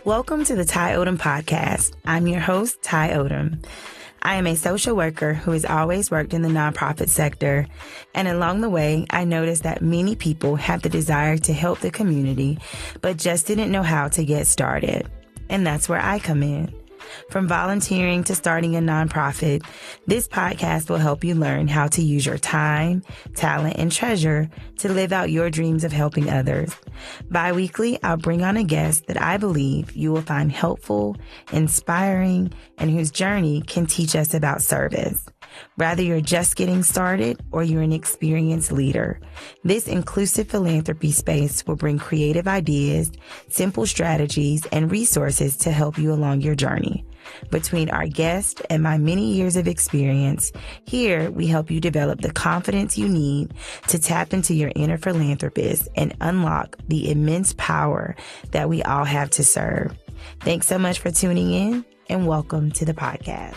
Welcome to the Ty Odom podcast. I'm your host, Ty Odom. I am a social worker who has always worked in the nonprofit sector, and along the way, I noticed that many people have the desire to help the community, but just didn't know how to get started. And that's where I come in. From volunteering to starting a nonprofit, this podcast will help you learn how to use your time, talent, and treasure to live out your dreams of helping others. Bi-weekly, I'll bring on a guest that I believe you will find helpful, inspiring, and whose journey can teach us about service. Whether you're just getting started or you're an experienced leader, this inclusive philanthropy space will bring creative ideas, simple strategies, and resources to help you along your journey. Between our guest and my many years of experience, here we help you develop the confidence you need to tap into your inner philanthropist and unlock the immense power that we all have to serve. Thanks so much for tuning in, and welcome to the podcast.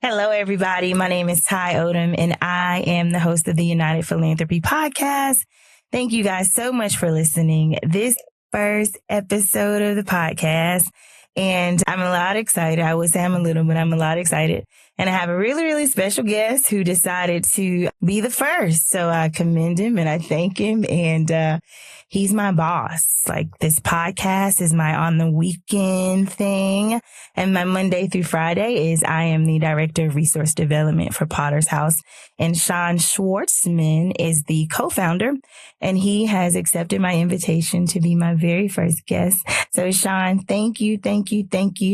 Hello, everybody. My name is Ty Odom, and I am the host of the United Philanthropy Podcast. Thank you guys so much for listening. This first episode of the podcast, and I'm a lot excited. I would say I'm a little, but I'm a lot excited. And I have a really, really special guest who decided to be the first. So I commend him and I thank him. And he's my boss. Like, this podcast is my on the weekend thing. And my Monday through Friday is I am the director of resource development for Potter's House. And Shawn Schwartzman is the co-founder. And he has accepted my invitation to be my very first guest. So Shawn, thank you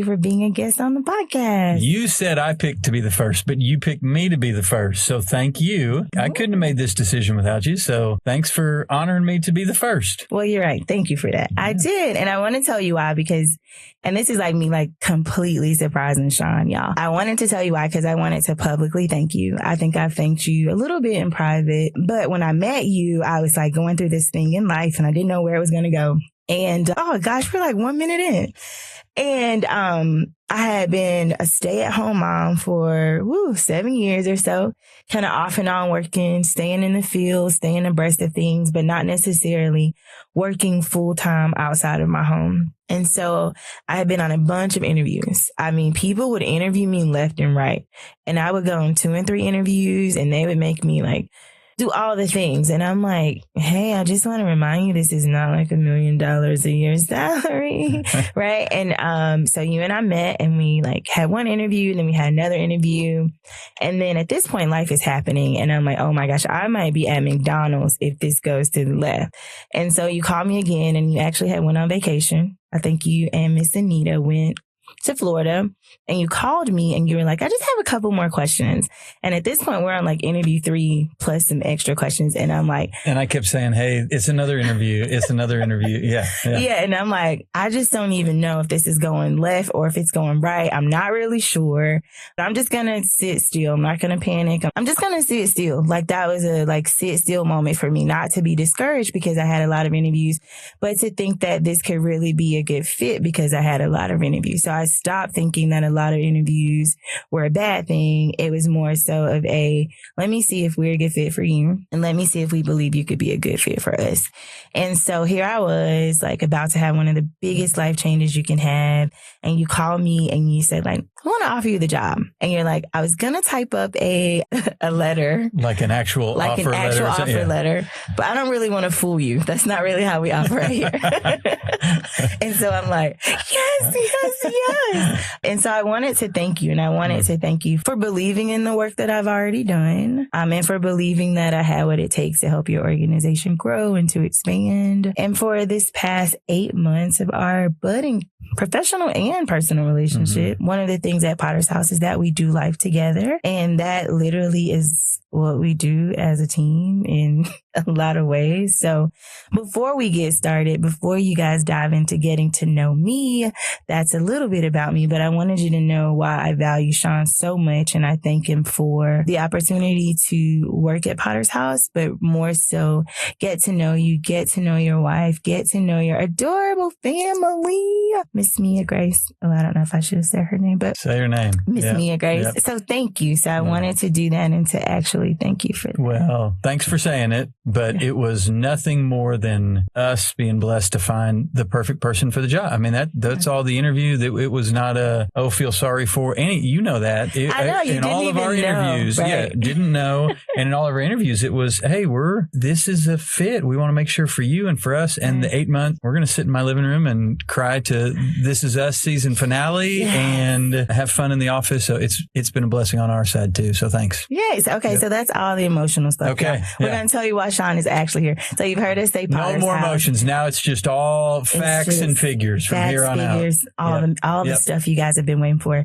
for being a guest on the podcast. You said I picked to be the first, but you picked me to be the first. So thank you. I couldn't have made this decision without you. So thanks for honoring me to be the first. Well, you're right. Thank you for that. Yeah. I did. And I want to tell you why, because, and this is like me, like completely surprising Shawn, y'all. I wanted to tell you why, because I wanted to publicly thank you. I think I've thanked you a little bit in private, but when I met you, I was like going through this thing in life and I didn't know where it was going to go. And oh gosh, we're like 1 minute in. And I had been a stay-at-home mom for 7 years or so, kind of off and on working, staying in the field, staying abreast of things, but not necessarily working full-time outside of my home. And so I had been on a bunch of interviews. I mean, people would interview me left and right, and I would go on 2 and 3 interviews, and they would make me like do all the things. And I'm like, hey, I just want to remind you, this is not like $1 million a year salary. Right. And so you and I met and we like had one interview, and then we had another interview. And then at this point, life is happening. And I'm like, oh my gosh, I might be at McDonald's if this goes to the left. And so you called me again, and you actually went on vacation. I think you and Miss Anita went to Florida, and you called me and you were like, I just have a couple more questions. And at this point, we're on like interview 3 plus some extra questions. And I'm like, and I kept saying, hey, it's another interview. It's another interview. Yeah. And I'm like, I just don't even know if this is going left or if it's going right. I'm not really sure. I'm just going to sit still. I'm not going to panic. I'm just going to sit still. Like, that was a like sit still moment for me, not to be discouraged because I had a lot of interviews, but to think that this could really be a good fit because I had a lot of interviews. So I stopped thinking that a lot of interviews were a bad thing. It was more so of let me see if we're a good fit for you, and let me see if we believe you could be a good fit for us. And so here I was, like, about to have one of the biggest life changes you can have. And you called me and you said, like, I want to offer you the job. And you're like, I was going to type up a letter. Like an actual offer letter. But I don't really want to fool you. That's not really how we operate here. And so I'm like, yes. And so I wanted to thank you. And I wanted to thank you for believing in the work that I've already done. And for believing that I had what it takes to help your organization grow and to expand. And for this past 8 months of our budding professional and personal relationship, one of the things at Potter's House is that we do life together. And that literally is what we do as a team in a lot of ways. So before we get started, before you guys dive into getting to know me, that's a little bit about me, but I wanted you to know why I value Shawn so much. And I thank him for the opportunity to work at Potter's House, but more so get to know you, get to know your wife, get to know your adorable family. Miss Mia Grace. Oh, I don't know if I should have said her name, but say her name. Miss Mia Grace. Yep. So thank you. So I wanted to do that and to actually thank you for that. Well, thanks for saying it, but it was nothing more than us being blessed to find the perfect person for the job. I mean, that's all the interview. That it was not feel sorry for any, you know that. I know, you in didn't all of our even interviews, know, right? didn't know. And in all of our interviews, it was, hey, this is a fit. We want to make sure for you and for us. And the 8 month, we're going to sit in my living room and cry to This Is Us season finale and have fun in the office. So it's been a blessing on our side too. So thanks. Yes. Okay. So that's all the emotional stuff. Okay. We're going to tell you why Shawn is actually here. So you've heard us say Potter's No more House. emotions. Now it's just all facts and figures from here on figures, out. All the stuff you guys have been waiting for.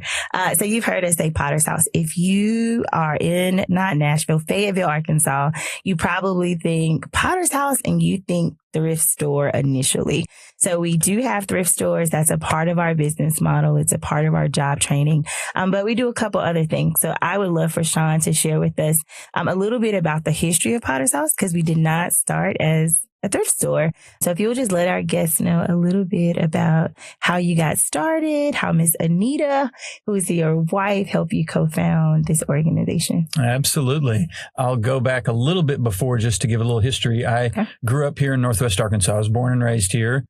So you've heard us say Potter's House. If you are in, not Nashville, Fayetteville, Arkansas, you probably think Potter's House and you think thrift store initially. So we do have thrift stores. That's a part of our business model. It's a part of our job training. But we do a couple other things. So I would love for Shawn to share with us a little bit about the history of Potter's House, because we did not start as a thrift store. So if you'll just let our guests know a little bit about how you got started, how Miss Anita, who is your wife, helped you co-found this organization. Absolutely. I'll go back a little bit before just to give a little history. I grew up here in Northwest Arkansas. I was born and raised here.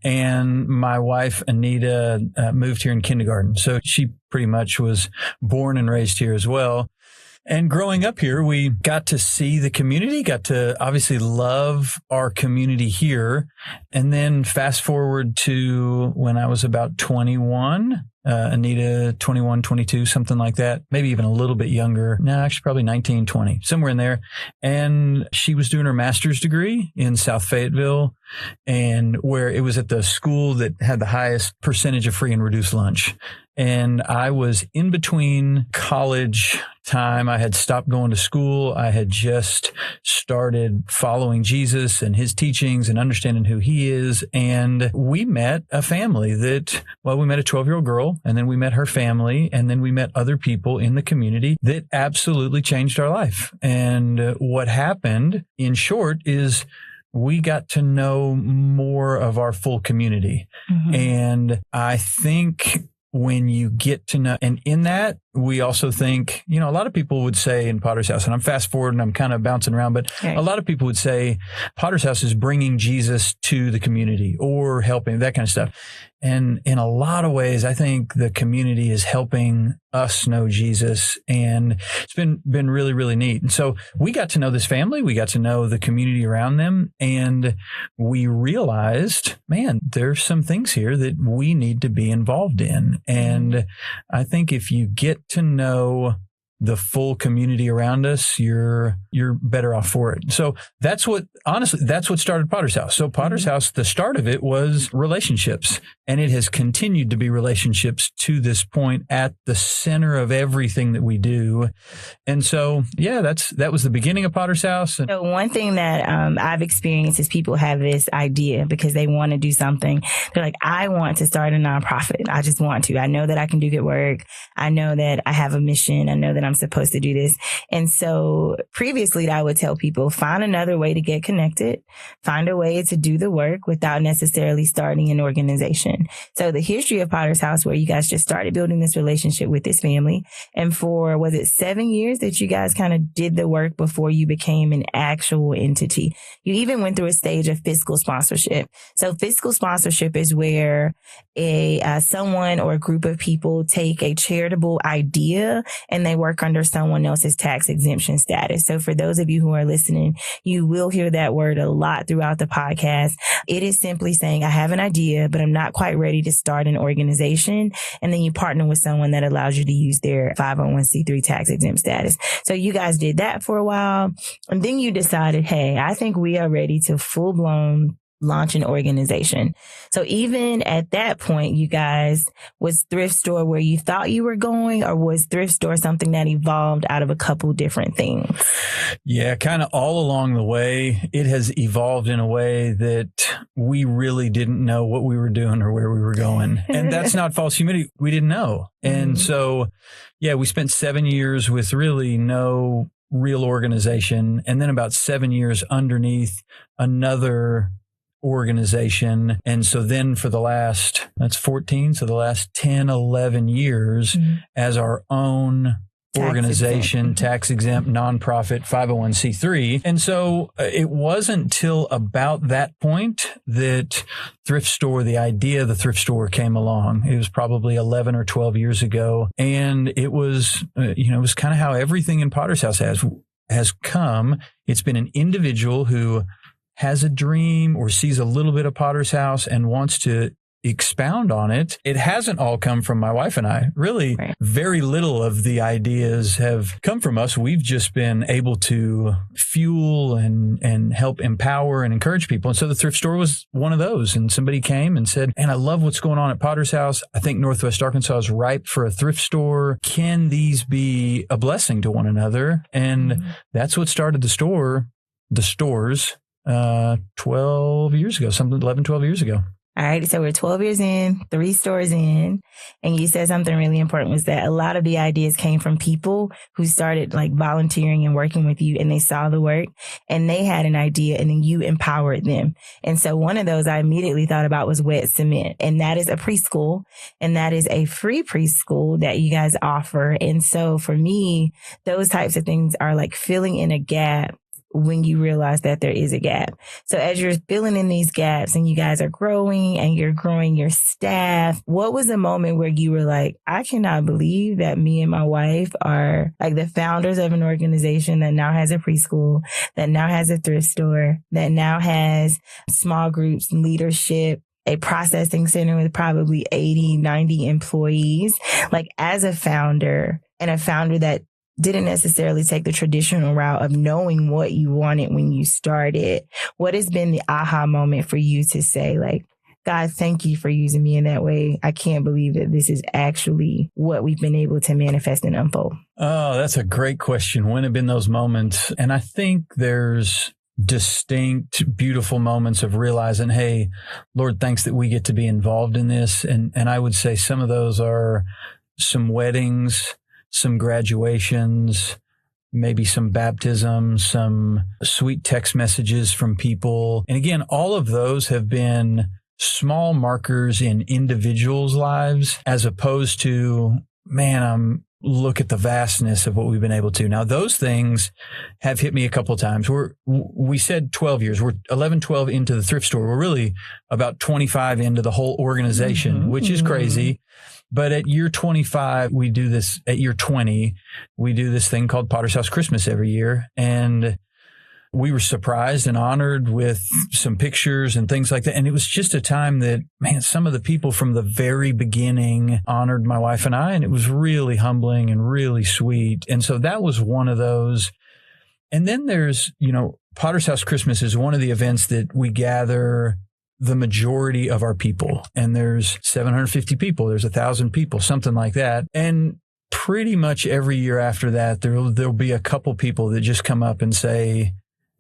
And my wife, Anita, moved here in kindergarten. So she pretty much was born and raised here as well. And growing up here, we got to see the community, got to obviously love our community here. And then fast forward to when I was about 21, Anita, 21, 22, something like that, maybe even a little bit younger. No, actually probably 19, 20, somewhere in there. And she was doing her master's degree in South Fayetteville, and where it was at the school that had the highest percentage of free and reduced lunch. And I was in between college time. I had stopped going to school. I had just started following Jesus and his teachings and understanding who he is. And we met a family we met a 12-year-old girl, and then we met her family, and then we met other people in the community that absolutely changed our life. And what happened, in short, is we got to know more of our full community. Mm-hmm. And I think when you get to know, and in that, we also think, a lot of people would say in Potter's House, and I'm fast forward and I'm kind of bouncing around, but a lot of people would say Potter's House is bringing Jesus to the community or helping, that kind of stuff. And in a lot of ways, I think the community is helping us know Jesus, and it's been really, really neat. And so we got to know this family, we got to know the community around them, and we realized, man, there's some things here that we need to be involved in. And I think if you get to know the full community around us, you're better off for it. So that's what started Potter's House. So Potter's House, the start of it was relationships, and it has continued to be relationships to this point at the center of everything that we do. And so, that was the beginning of Potter's House. So one thing that I've experienced is people have this idea because they want to do something. They're like, I want to start a nonprofit. I just want to. I know that I can do good work. I know that I have a mission. I know that I'm supposed to do this. And so previously I would tell people, find another way to get connected, find a way to do the work without necessarily starting an organization. So the history of Potter's House, where you guys just started building this relationship with this family. And for, was it 7 years that you guys kind of did the work before you became an actual entity? You even went through a stage of fiscal sponsorship. So fiscal sponsorship is where someone or a group of people take a charitable idea and they work under someone else's tax exemption status. So for those of you who are listening, you will hear that word a lot throughout the podcast. It is simply saying, I have an idea, but I'm not quite ready to start an organization. And then you partner with someone that allows you to use their 501c3 tax exempt status. So you guys did that for a while. And then you decided, hey, I think we are ready to full blown launch an organization. So even at that point, you guys, was thrift store where you thought you were going, or was thrift store something that evolved out of a couple different things? Yeah, kind of all along the way, it has evolved in a way that we really didn't know what we were doing or where we were going. And that's not false humility. We didn't know. And so, we spent 7 years with really no real organization, and then about 7 years underneath another organization. And so then for the last, that's 14, so the last 10, 11 years as our own organization, tax exempt, nonprofit, 501c3. And so it wasn't till about that point that the idea of the thrift store came along. It was probably 11 or 12 years ago. And it was, it was kind of how everything in Potter's House has come. It's been an individual who has a dream or sees a little bit of Potter's House and wants to expound on it. It hasn't all come from my wife and I. Really, very little of the ideas have come from us. We've just been able to fuel and help empower and encourage people. And so the thrift store was one of those. And somebody came and said, "And I love what's going on at Potter's House. I think Northwest Arkansas is ripe for a thrift store. Can these be a blessing to one another?" And that's what started the stores 12 years ago, 11, 12 years ago. All right. So we're 12 years in, 3 stores in, and you said something really important was that a lot of the ideas came from people who started like volunteering and working with you, and they saw the work and they had an idea and then you empowered them. And so one of those I immediately thought about was Wet Cement, and that is a preschool, and that is a free preschool that you guys offer. And so for me, those types of things are like filling in a gap when you realize that there is a gap. So as you're filling in these gaps and you guys are growing and you're growing your staff, what was the moment where you were like, I cannot believe that me and my wife are like the founders of an organization that now has a preschool, that now has a thrift store, that now has small groups, leadership, a processing center with probably 80, 90 employees. Like as a founder, and a founder that didn't necessarily take the traditional route of knowing what you wanted when you started, what has been the aha moment for you to say, like, God, thank you for using me in that way. I can't believe that this is actually what we've been able to manifest and unfold? Oh, that's a great question. When have been those moments? And I think there's distinct, beautiful moments of realizing, hey, Lord, thanks that we get to be involved in this. And I would say some of those are some weddings, some graduations, maybe some baptisms, some sweet text messages from people. And again, all of those have been small markers in individuals' lives as opposed to, man, look at the vastness of what we've been able to. Now, those things have hit me a couple of times. We said 12 years. We're 11, 12 into the thrift store. We're really about 25 into the whole organization, which is crazy. But at year 25, we do this. At year 20, we do this thing called Potter's House Christmas every year. And we were surprised and honored with some pictures and things like that. And it was just a time that, man, some of the people from the very beginning honored my wife and I, and it was really humbling and really sweet. And so that was one of those. And then there's, Potter's House Christmas is one of the events that we gather the majority of our people. And there's 750 people, there's 1,000 people, something like that. And pretty much every year after that, there'll be a couple people that just come up and say,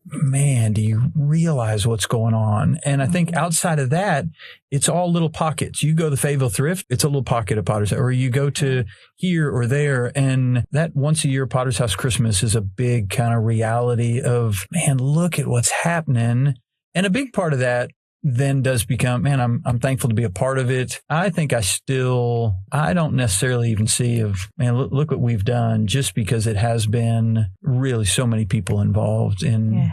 man, do you realize what's going on? And I think outside of that, it's all little pockets. You go to Fayetteville Thrift, it's a little pocket of Potter's House, or you go to here or there. And that once a year Potter's House Christmas is a big kind of reality of, man, look at what's happening. And a big part of that then does become, man, I'm thankful to be a part of it. I think I don't necessarily even see man, look what we've done, just because it has been really so many people involved in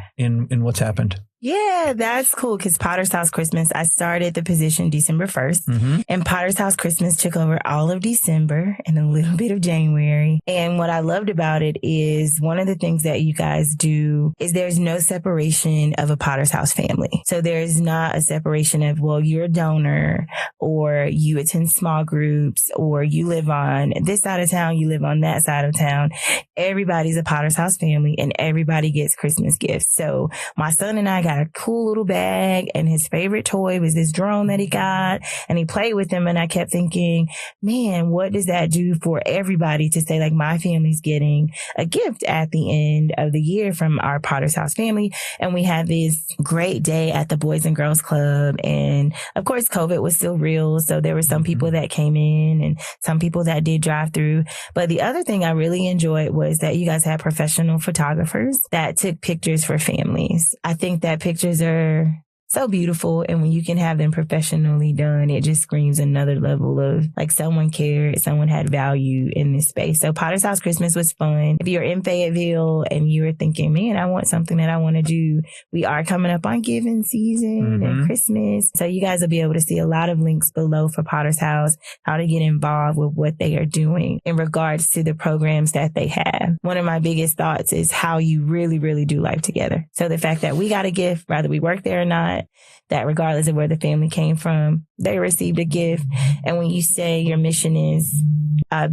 what's happened. Yeah, that's cool. Because Potter's House Christmas, I started the position December 1st, and Potter's House Christmas took over all of December and a little bit of January. And what I loved about it is one of the things that you guys do is there's no separation of a Potter's House family. So there's not a separation of, well, you're a donor, or you attend small groups, or you live on this side of town, you live on that side of town. Everybody's a Potter's House family, and everybody gets Christmas gifts. So my son and I got a cool little bag, and his favorite toy was this drone that he got, and he played with them. And I kept thinking, man, what does that do for everybody to say, like, my family's getting a gift at the end of the year from our Potter's House family? And we had this great day at the Boys and Girls Club. And of course, COVID was still real. So there were some people that came in and some people that did drive through. But the other thing I really enjoyed was that you guys had professional photographers that took pictures for families. I think that pictures are so beautiful. And when you can have them professionally done, it just screams another level of like someone cared, someone had value in this space. So Potter's House Christmas was fun. If you're in Fayetteville and you were thinking, man, I want something that I want to do, we are coming up on giving season and Christmas. So you guys will be able to see a lot of links below for Potter's House, how to get involved with what they are doing in regards to the programs that they have. One of my biggest thoughts is how you really, really do life together. So the fact that we got a gift, whether we work there or not, that regardless of where the family came from, they received a gift. And when you say your mission is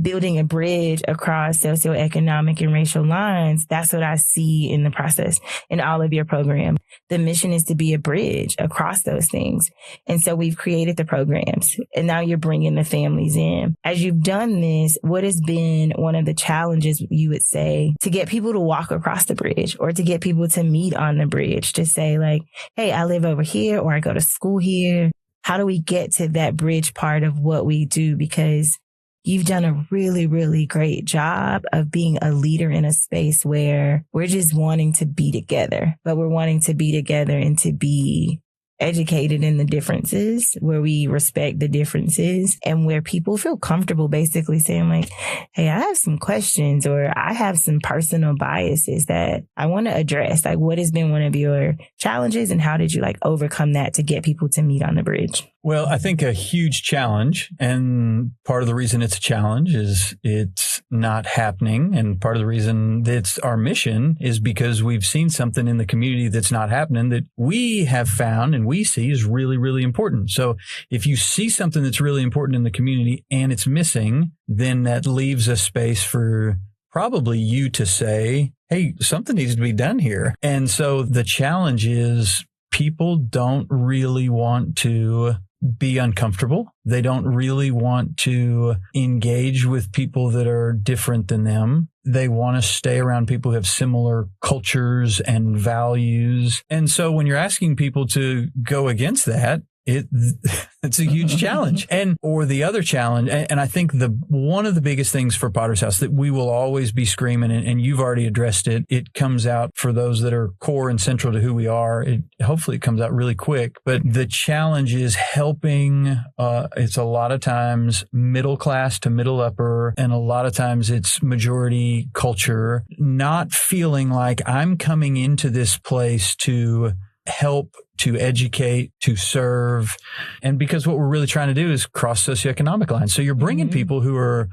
building a bridge across socioeconomic and racial lines, that's what I see in the process in all of your programs. The mission is to be a bridge across those things. And so we've created the programs and now you're bringing the families in. As you've done this, what has been one of the challenges you would say to get people to walk across the bridge or to get people to meet on the bridge to say like, hey, I live over here or I go to school here. How do we get to that bridge part of what we do? Because you've done a really, really great job of being a leader in a space where we're just wanting to be together, but we're wanting to be together and to be educated in the differences, where we respect the differences and where people feel comfortable basically saying like, hey, I have some questions or I have some personal biases that I want to address. Like, what has been one of your challenges and how did you like overcome that to get people to meet on the bridge? Well, I think a huge challenge, and part of the reason it's a challenge is it's not happening. And part of the reason that's our mission is because we've seen something in the community that's not happening that we have found and we see is really, really important. So if you see something that's really important in the community and it's missing, then that leaves a space for probably you to say, hey, something needs to be done here. And so the challenge is people don't really want to be uncomfortable. They don't really want to engage with people that are different than them. They want to stay around people who have similar cultures and values. And so when you're asking people to go against that, it's a huge challenge. Or the other challenge, and I think one of the biggest things for Potter's House that we will always be screaming, and you've already addressed it, it comes out for those that are core and central to who we are. Hopefully it comes out really quick, but the challenge is helping, it's a lot of times middle class to middle upper, and a lot of times it's majority culture, not feeling like I'm coming into this place to help, to educate, to serve. And because what we're really trying to do is cross socioeconomic lines. So you're bringing people who are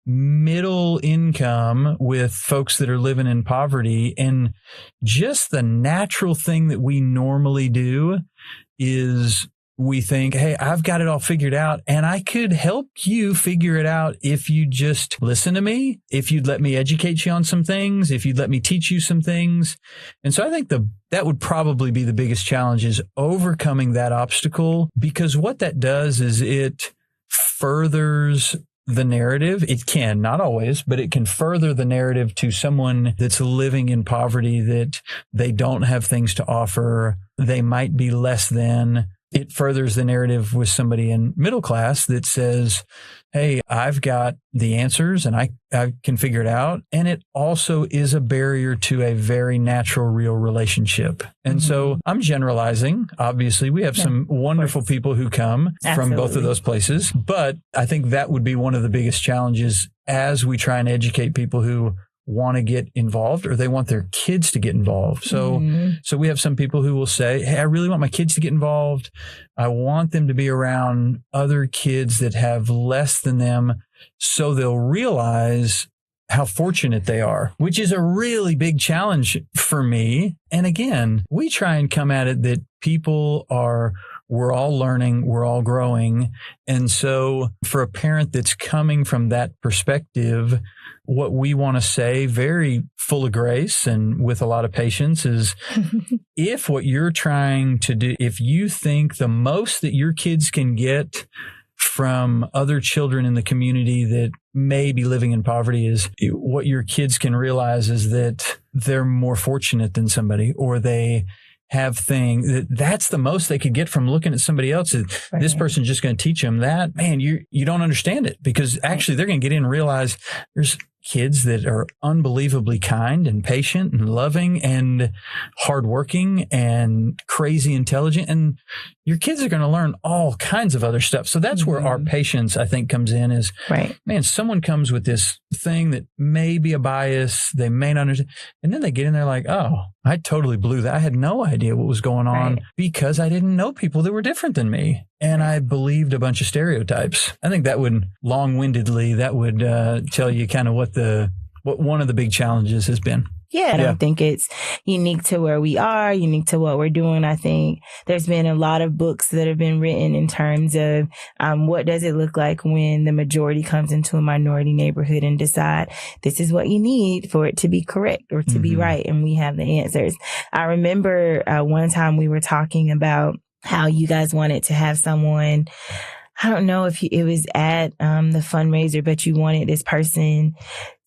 middle income with folks that are living in poverty. And just the natural thing that we normally do is we think, hey, I've got it all figured out and I could help you figure it out if you just listen to me, if you'd let me educate you on some things, if you'd let me teach you some things. And so I think that would probably be the biggest challenge, is overcoming that obstacle, because what that does is it furthers the narrative. It can, not always, but it can further the narrative to someone that's living in poverty, that they don't have things to offer. They might be less than. It furthers the narrative with somebody in middle class that says, hey, I've got the answers and I can figure it out. And it also is a barrier to a very natural, real relationship. And so I'm generalizing. Obviously, we have some wonderful people who come from both of those places. But I think that would be one of the biggest challenges as we try and educate people who want to get involved or they want their kids to get involved. So we have some people who will say, hey, I really want my kids to get involved. I want them to be around other kids that have less than them so they'll realize how fortunate they are, which is a really big challenge for me. And again, we try and come at it that we're all learning, we're all growing. And so for a parent that's coming from that perspective, what we want to say very full of grace and with a lot of patience is if what you're trying to do, if you think the most that your kids can get from other children in the community that may be living in poverty is what your kids can realize is that they're more fortunate than somebody, or they have that's the most they could get from looking at somebody else. This person's just going to teach them that. Man, you don't understand it, because actually they're going to get in and realize there's kids that are unbelievably kind and patient and loving and hardworking and crazy intelligent. And your kids are going to learn all kinds of other stuff. So that's where our patience, I think, comes in is, man, someone comes with this thing that may be a bias. They may not understand. And then they get in there like, oh, I totally blew that. I had no idea what was going on because I didn't know people that were different than me. And I believed a bunch of stereotypes. I think that would that would tell you kind of what one of the big challenges has been. Yeah, I don't think it's unique to where we are, unique to what we're doing. I think there's been a lot of books that have been written in terms of what does it look like when the majority comes into a minority neighborhood and decide this is what you need for it to be correct or to be right. And we have the answers. I remember one time we were talking about how you guys wanted to have someone, I don't know if it was at the fundraiser, but you wanted this person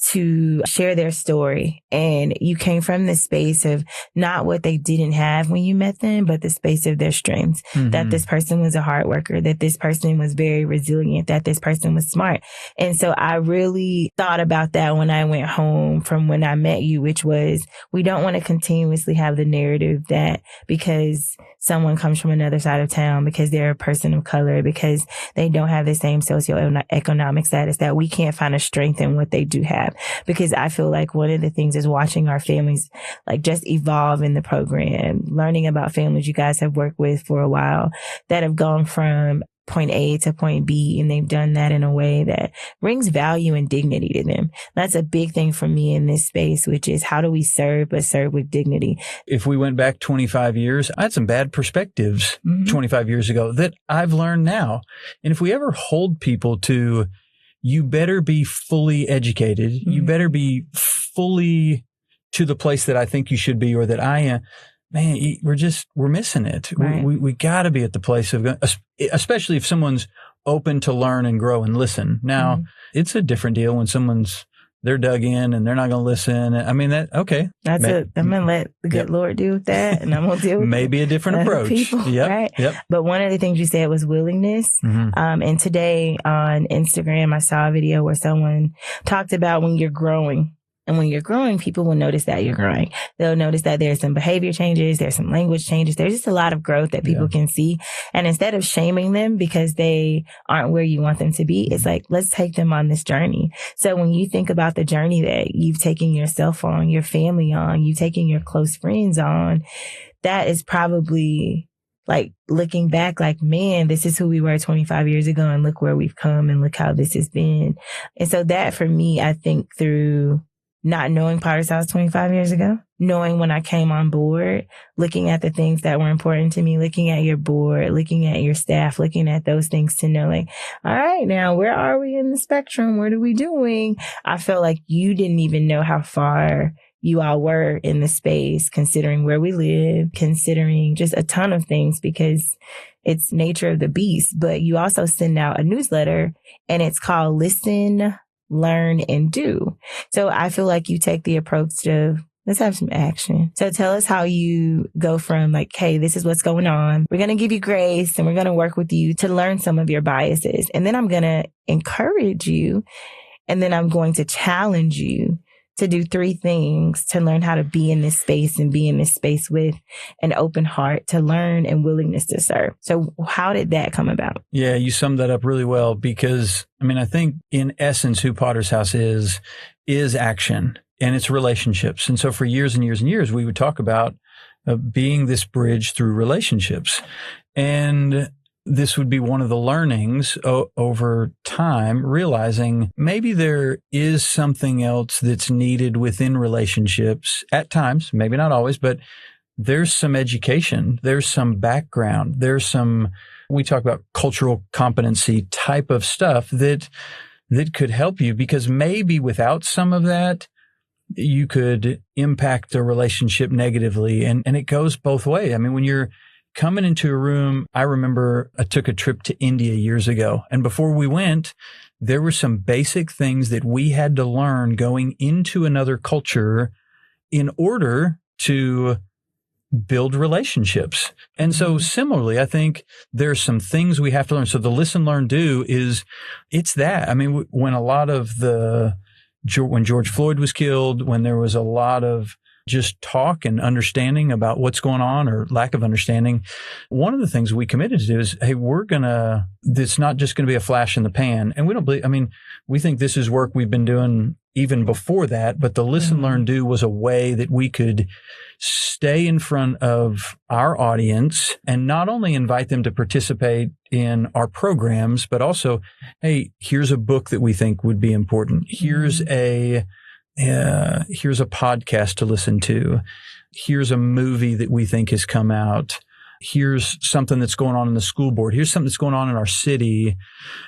to share their story. And you came from the space of not what they didn't have when you met them, but the space of their strengths, that this person was a hard worker, that this person was very resilient, that this person was smart. And so I really thought about that when I went home from when I met you, which was we don't want to continuously have the narrative that because someone comes from another side of town, because they're a person of color, because they don't have the same socioeconomic status, that we can't find a strength in what they do have. Because I feel like one of the things is watching our families like just evolve in the program, learning about families you guys have worked with for a while that have gone from point A to point B, and they've done that in a way that brings value and dignity to them. That's a big thing for me in this space, which is how do we serve, but serve with dignity? If we went back 25 years, I had some bad perspectives 25 years ago that I've learned now. And if we ever hold people to, you better be fully educated, you better be fully to the place that I think you should be or that I am, man, we're missing it. Right. We got to be at the place of, especially if someone's open to learn and grow and listen. Now, it's a different deal when they're dug in and they're not going to listen. I mean, I'm going to let the good Lord deal with that, and I'm going to deal with maybe a different approach. People, right? But one of the things you said was willingness. And today on Instagram, I saw a video where someone talked about when you're growing. And when you're growing, people will notice that you're growing. They'll notice that there's some behavior changes, there's some language changes. There's just a lot of growth that people can see. And instead of shaming them because they aren't where you want them to be, it's like, let's take them on this journey. So when you think about the journey that you've taken yourself on, your family on, you've taken your close friends on, that is probably like looking back like, man, this is who we were 25 years ago and look where we've come and look how this has been. And so that for me, I think through not knowing Potter's House 25 years ago, knowing when I came on board, looking at the things that were important to me, looking at your board, looking at your staff, looking at those things to know like, all right, now where are we in the spectrum? What are we doing? I felt like you didn't even know how far you all were in the space, considering where we live, considering just a ton of things because it's nature of the beast. But you also send out a newsletter and it's called Listen, Learn, and Do. So I feel like you take the approach of let's have some action. So tell us how you go from like, hey, this is what's going on. We're going to give you grace and we're going to work with you to learn some of your biases. And then I'm going to encourage you. And then I'm going to challenge you to do 3 things to learn how to be in this space and be in this space with an open heart to learn and willingness to serve. So how did that come about? Yeah, you summed that up really well because, I mean, I think in essence who Potter's House is action and it's relationships. And so for years and years and years, we would talk about being this bridge through relationships. And this would be one of the learnings over time, realizing maybe there is something else that's needed within relationships at times, maybe not always, but there's some education, there's some background, there's some, we talk about cultural competency type of stuff that could help you because maybe without some of that, you could impact the relationship negatively. And it goes both ways. I mean, when you're coming into a room, I remember I took a trip to India years ago. And before we went, there were some basic things that we had to learn going into another culture in order to build relationships. And so similarly, I think there's some things we have to learn. So the listen, learn, do it's that. I mean, when a lot of the when George Floyd was killed, when there was a lot of just talk and understanding about what's going on or lack of understanding. One of the things we committed to do is, hey, it's not just going to be a flash in the pan. And we think this is work we've been doing even before that, but the Listen, Learn, Do was a way that we could stay in front of our audience and not only invite them to participate in our programs, but also, hey, here's a book that we think would be important. Here's a podcast to listen to. Here's a movie that we think has come out. Here's something that's going on in the school board. Here's something that's going on in our city.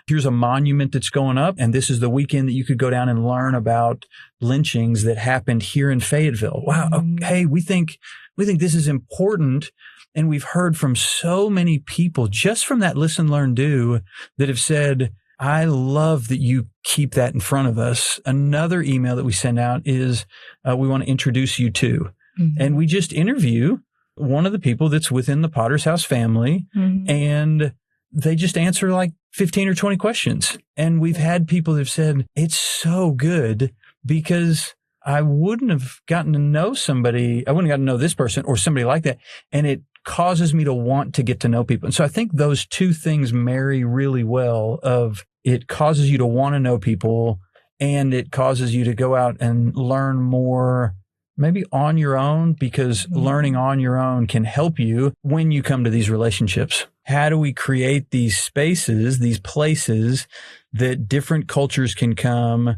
Here's a monument that's going up. And this is the weekend that you could go down and learn about lynchings that happened here in Fayetteville. Wow. Hey, we think this is important. And we've heard from so many people just from that Listen, Learn, Do that have said, I love that you keep that in front of us. Another email that we send out is, we want to introduce you to. And we just interview one of the people that's within the Potter's House family, and they just answer like 15 or 20 questions. And we've had people that have said, it's so good because I wouldn't have gotten to know somebody. I wouldn't have gotten to know this person or somebody like that. And it causes me to want to get to know people. And so I think those two things marry really well. It causes you to want to know people, and it causes you to go out and learn more, maybe on your own, because learning on your own can help you when you come to these relationships. How do we create these spaces, these places that different cultures can come,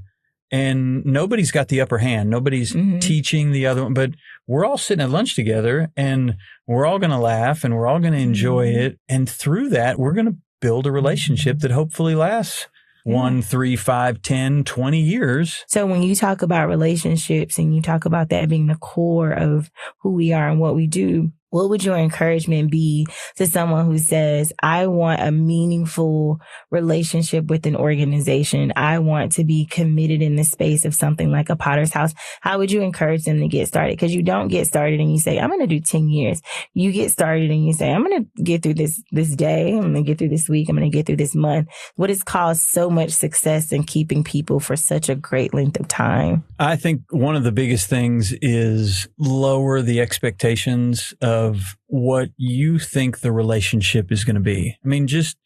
and nobody's got the upper hand. Nobody's teaching the other one, but we're all sitting at lunch together and we're all going to laugh and we're all going to enjoy it. And through that, we're going to build a relationship that hopefully lasts 1, 3, 5, 10, 20 years. So when you talk about relationships and you talk about that being the core of who we are and what we do, what would your encouragement be to someone who says, I want a meaningful relationship with an organization? I want to be committed in the space of something like a Potter's House. How would you encourage them to get started? Because you don't get started and you say, I'm going to do 10 years. You get started and you say, I'm going to get through this day. I'm going to get through this week. I'm going to get through this month. What has caused so much success in keeping people for such a great length of time? I think one of the biggest things is lower the expectations of what you think the relationship is going to be. I mean, just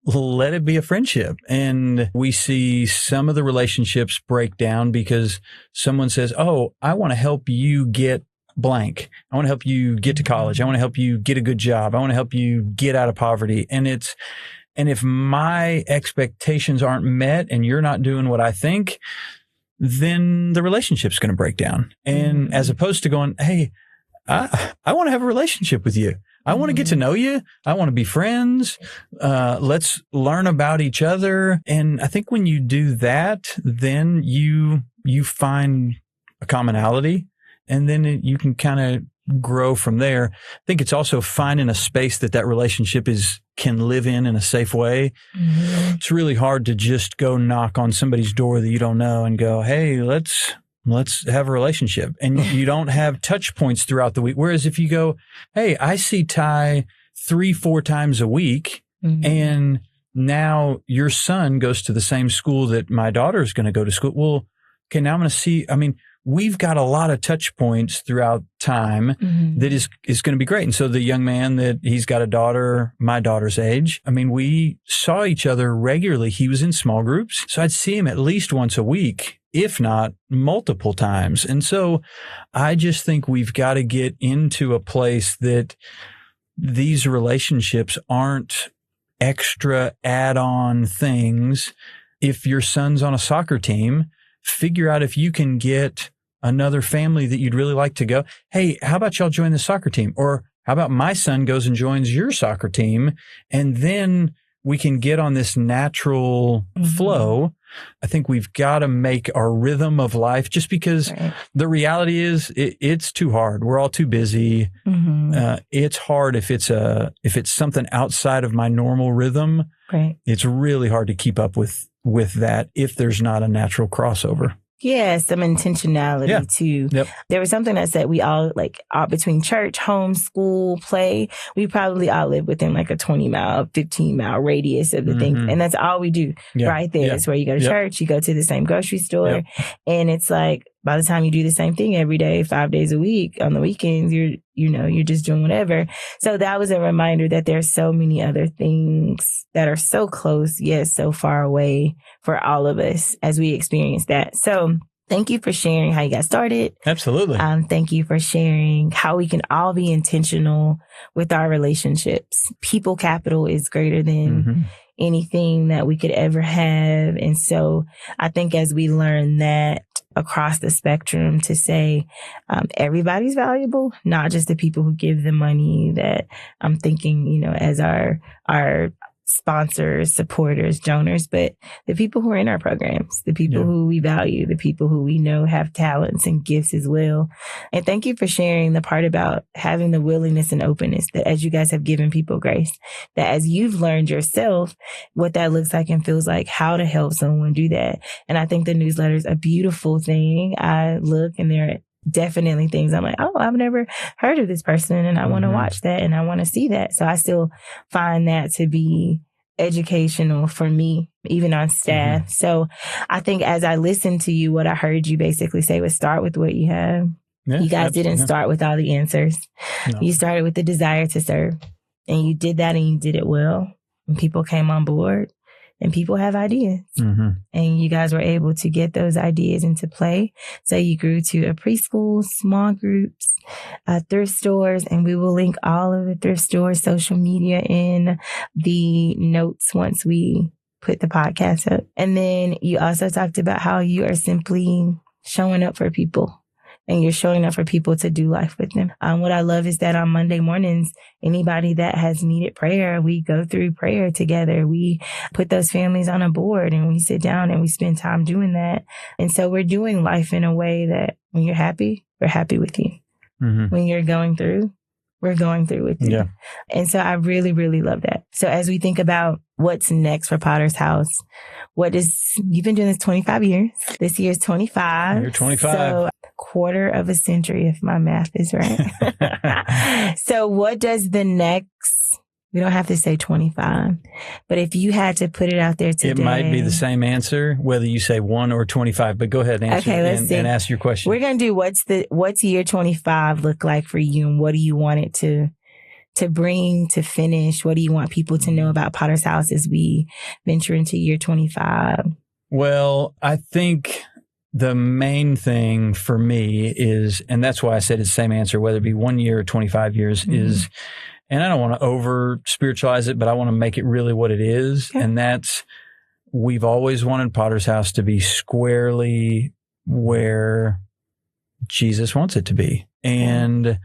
let it be a friendship. And we see some of the relationships break down because someone says, oh, I want to help you get blank. I want to help you get to college. I want to help you get a good job. I want to help you get out of poverty. And if my expectations aren't met and you're not doing what I think, then the relationship's going to break down. And as opposed to going, hey, I want to have a relationship with you. I want to get to know you. I want to be friends. Let's learn about each other. And I think when you do that, then you find a commonality, and then you can kind of grow from there. I think it's also finding a space that relationship can live in a safe way. It's really hard to just go knock on somebody's door that you don't know and go, hey, let's have a relationship. And you don't have touch points throughout the week. Whereas if you go, hey, I see Ty 3-4 times a week, and now your son goes to the same school that my daughter is going to go to school. Well, okay, now I'm going to see, we've got a lot of touch points throughout time that is going to be great. And so the young man he's got a daughter, my daughter's age. We saw each other regularly. He was in small groups. So I'd see him at least once a week, if not multiple times. And so I just think we've got to get into a place that these relationships aren't extra add-on things. If your son's on a soccer team, figure out if you can get another family that you'd really like to go. Hey, how about y'all join the soccer team? Or how about my son goes and joins your soccer team? And then we can get on this natural flow. I think we've got to make our rhythm of life, just because the reality is it's too hard. We're all too busy. It's hard if it's something outside of my normal rhythm. It's really hard to keep up with that if there's not a natural crossover. some intentionality too. Yep. There was something that said we all between church, home, school, play, we probably all live within like a 20-mile, 15-mile radius of the thing. And that's all we do right there. It's where you go to church, you go to the same grocery store. And it's like, by the time you do the same thing every day, 5 days a week, on the weekends, you're just doing whatever. So that was a reminder that there's so many other things that are so close, yet so far away for all of us as we experience that. So thank you for sharing how you got started. Absolutely. Thank you for sharing how we can all be intentional with our relationships. People capital is greater than anything that we could ever have. And so I think as we learn that across the spectrum to say everybody's valuable, not just the people who give the money that I'm thinking, as our sponsors, supporters, donors, but the people who are in our programs, the people who we value, the people who we know have talents and gifts as well. And thank you for sharing the part about having the willingness and openness that as you guys have given people grace, that as you've learned yourself what that looks like and feels like, how to help someone do that. And I think the newsletter is a beautiful thing. I look and there are definitely things I'm like, oh, I've never heard of this person and I want to watch that and I want to see that. So I still find that to be educational for me, even on staff. So I think as I listened to you, what I heard you basically say was start with what you have. You guys didn't start with all the answers. No. You started with the desire to serve and you did that and you did it well. And people came on board. And people have ideas. And you guys were able to get those ideas into play. So you grew to a preschool, small groups, thrift stores, and we will link all of the thrift stores' social media in the notes once we put the podcast up. And then you also talked about how you are simply showing up for people. And you're showing up for people to do life with them. What I love is that on Monday mornings, anybody that has needed prayer, we go through prayer together. We put those families on a board and we sit down and we spend time doing that. And so we're doing life in a way that when you're happy, we're happy with you. When you're going through, we're going through with you. And so I really, really love that. So as we think about what's next for Potter's House, you've been doing this 25 years. This year's 25. You're 25. So quarter of a century, if my math is right. So what does the next, we don't have to say 25, but if you had to put it out there today. It might be the same answer, whether you say 1 or 25, but go ahead and answer and ask your question. We're going to do what's year 25 look like for you and what do you want it to bring, to finish? What do you want people to know about Potter's House as we venture into year 25? Well, I think the main thing for me is, and that's why I said it's the same answer, whether it be 1 year or 25 years is, and I don't want to over spiritualize it, but I want to make it really what it is. Okay. And that's, we've always wanted Potter's House to be squarely where Jesus wants it to be. And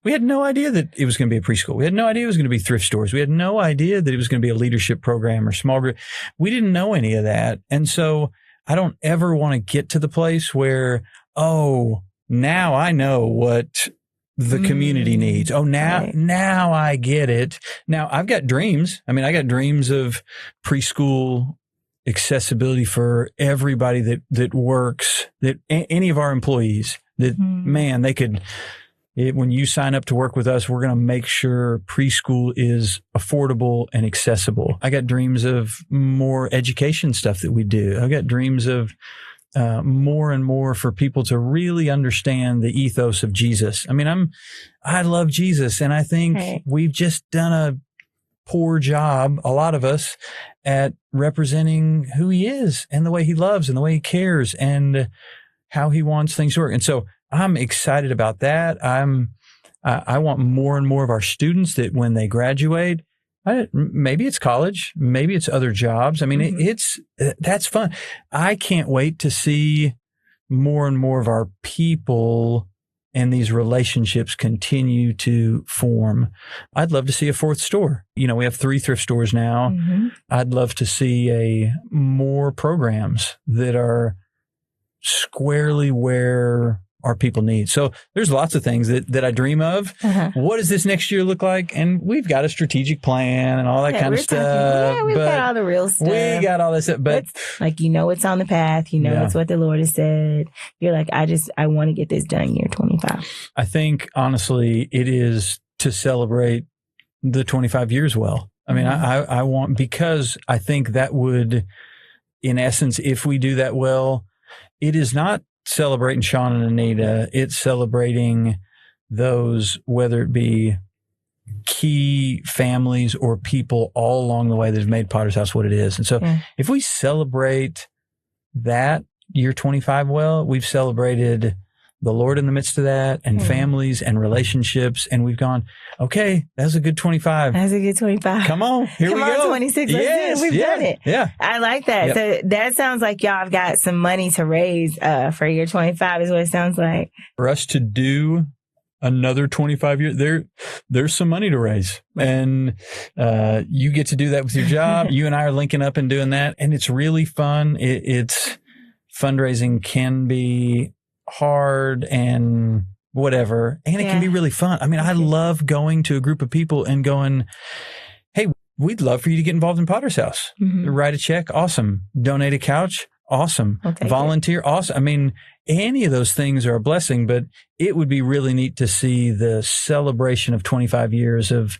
we had no idea that it was going to be a preschool. We had no idea it was going to be thrift stores. We had no idea that it was going to be a leadership program or small group. We didn't know any of that. And so I don't ever want to get to the place where, oh, now I know what the community needs. Oh, now I get it. Now I've got dreams. I mean, I got dreams of preschool accessibility for everybody that works, that any of our employees, that man, they could, when you sign up to work with us, we're going to make sure preschool is affordable and accessible. I got dreams of more education stuff that we do. I got dreams of more and more for people to really understand the ethos of Jesus. I mean, I love Jesus, and I think we've just done a poor job, a lot of us, at representing who he is and the way he loves and the way he cares and how he wants things to work. And so I'm excited about that. I want more and more of our students that when they graduate, maybe it's college, maybe it's other jobs. I mean, that's fun. I can't wait to see more and more of our people and these relationships continue to form. I'd love to see a fourth store. You know, we have 3 thrift stores now. I'd love to see more programs that are squarely where our people need. So there's lots of things that I dream of. What does this next year look like? And we've got a strategic plan and all that kind of stuff. We've got all the real stuff. We got all this stuff. But like, it's on the path. It's what the Lord has said. You're like, I want to get this done year 25. I think, honestly, it is to celebrate the 25 years well. I mean, I want, because I think that would, in essence, if we do that well, it is not celebrating Shawn and Anita. It's celebrating those, whether it be key families or people all along the way that have made Potter's House what it is. And so if we celebrate that year 25 well, we've celebrated the Lord in the midst of that, and families and relationships. And we've gone, okay, that's a good 25. That's a good 25. Come on. Here we go. 26. Yes, we've done it. Yeah. I like that. Yep. So that sounds like y'all have got some money to raise for year 25 is what it sounds like. For us to do another 25 years, there's some money to raise. And you get to do that with your job. You and I are linking up and doing that. And it's really fun. It's fundraising can be hard and whatever, and it can be really fun. I mean, I love going to a group of people and going, hey, we'd love for you to get involved in Potter's House. Write a check, awesome. Donate a couch, awesome. Volunteer, awesome. I mean, any of those things are a blessing, but it would be really neat to see the celebration of 25 years of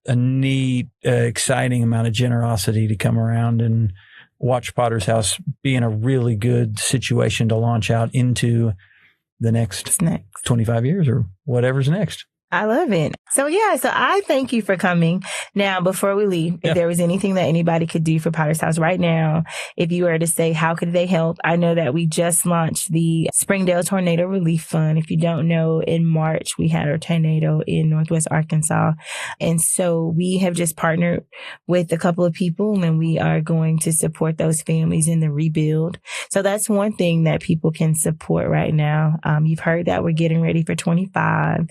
a neat, exciting amount of generosity to come around and watch Potter's House be in a really good situation to launch out into the next 25 years or whatever's next. I love it. So I thank you for coming. Now, before we leave, if there was anything that anybody could do for Potter's House right now, if you were to say, how could they help? I know that we just launched the Springdale Tornado Relief Fund. If you don't know, in March, we had our tornado in Northwest Arkansas. And so we have just partnered with a couple of people, and we are going to support those families in the rebuild. So that's one thing that people can support right now. You've heard that we're getting ready for 25,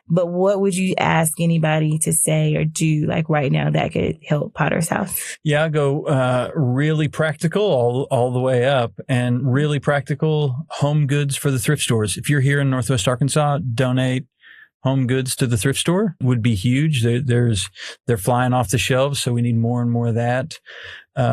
but what would you ask anybody to say or do like right now that could help Potter's House? Yeah, I'll go really practical all the way up, and really practical home goods for the thrift stores. If you're here in Northwest Arkansas, donate home goods to the thrift store would be huge. They're flying off the shelves, so we need more and more of that.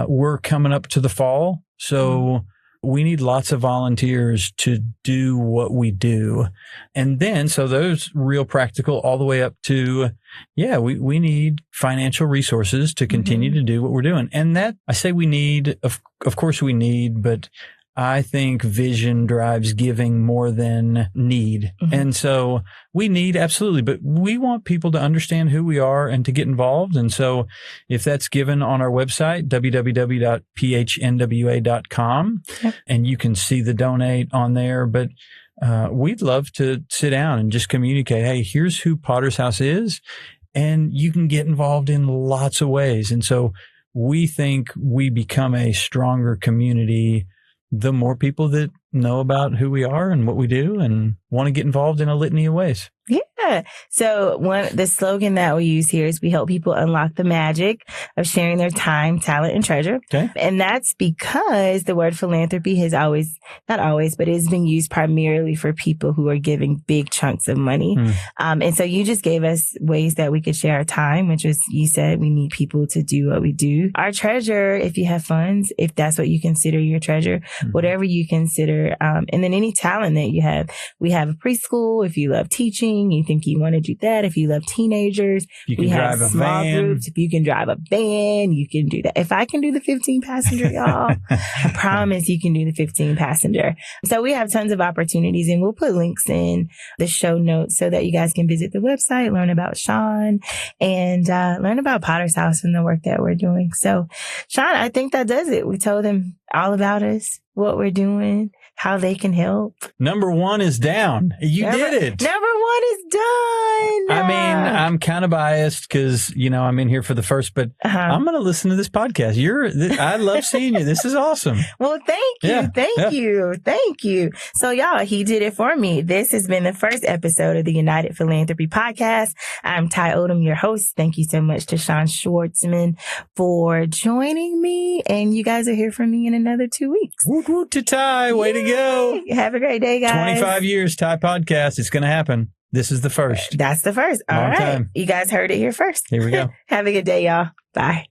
We're coming up to the fall, so we need lots of volunteers to do what we do. And then, so those real practical all the way up to, we need financial resources to continue to do what we're doing. And that, I say we need, of course we need, but I think vision drives giving more than need. And so we need, absolutely, but we want people to understand who we are and to get involved. And so if that's given on our website, www.phnwa.com, and you can see the donate on there, but we'd love to sit down and just communicate, hey, here's who Potter's House is, and you can get involved in lots of ways. And so we think we become a stronger community the more people that know about who we are and what we do and want to get involved in a litany of ways. Yeah. So the slogan that we use here is we help people unlock the magic of sharing their time, talent, and treasure. Okay. And that's because the word philanthropy has not always, but it's been used primarily for people who are giving big chunks of money. And so you just gave us ways that we could share our time, which was, you said we need people to do what we do. Our treasure, if you have funds, if that's what you consider your treasure, whatever you consider. And then any talent that you have. We have a preschool. If you love teaching, you think you want to do that. If you love teenagers, we have small groups. If you can drive a van, you can do that. If I can do the 15 passenger, y'all, I promise you can do the 15 passenger. So we have tons of opportunities, and we'll put links in the show notes so that you guys can visit the website, learn about Shawn, and learn about Potter's House and the work that we're doing. So Shawn, I think that does it. We told them all about us, what we're doing, how they can help. Number 1 is down. You did it. Number 1 is done. I mean, I'm kind of biased because, I'm in here for the first, but I'm going to listen to this podcast. I love seeing you. This is awesome. Well, thank you. Thank you. So y'all, he did it for me. This has been the first episode of the United Philanthropy Podcast. I'm Ty Odom, your host. Thank you so much to Shawn Schwartzman for joining me. And you guys will hear from me in the another 2 weeks. Woot woot to Ty. Way to go. Have a great day, guys. 25 years, Ty Podcast. It's going to happen. This is the first. That's the first. All Long right. time. You guys heard it here first. Here we go. Have a good day, y'all. Bye.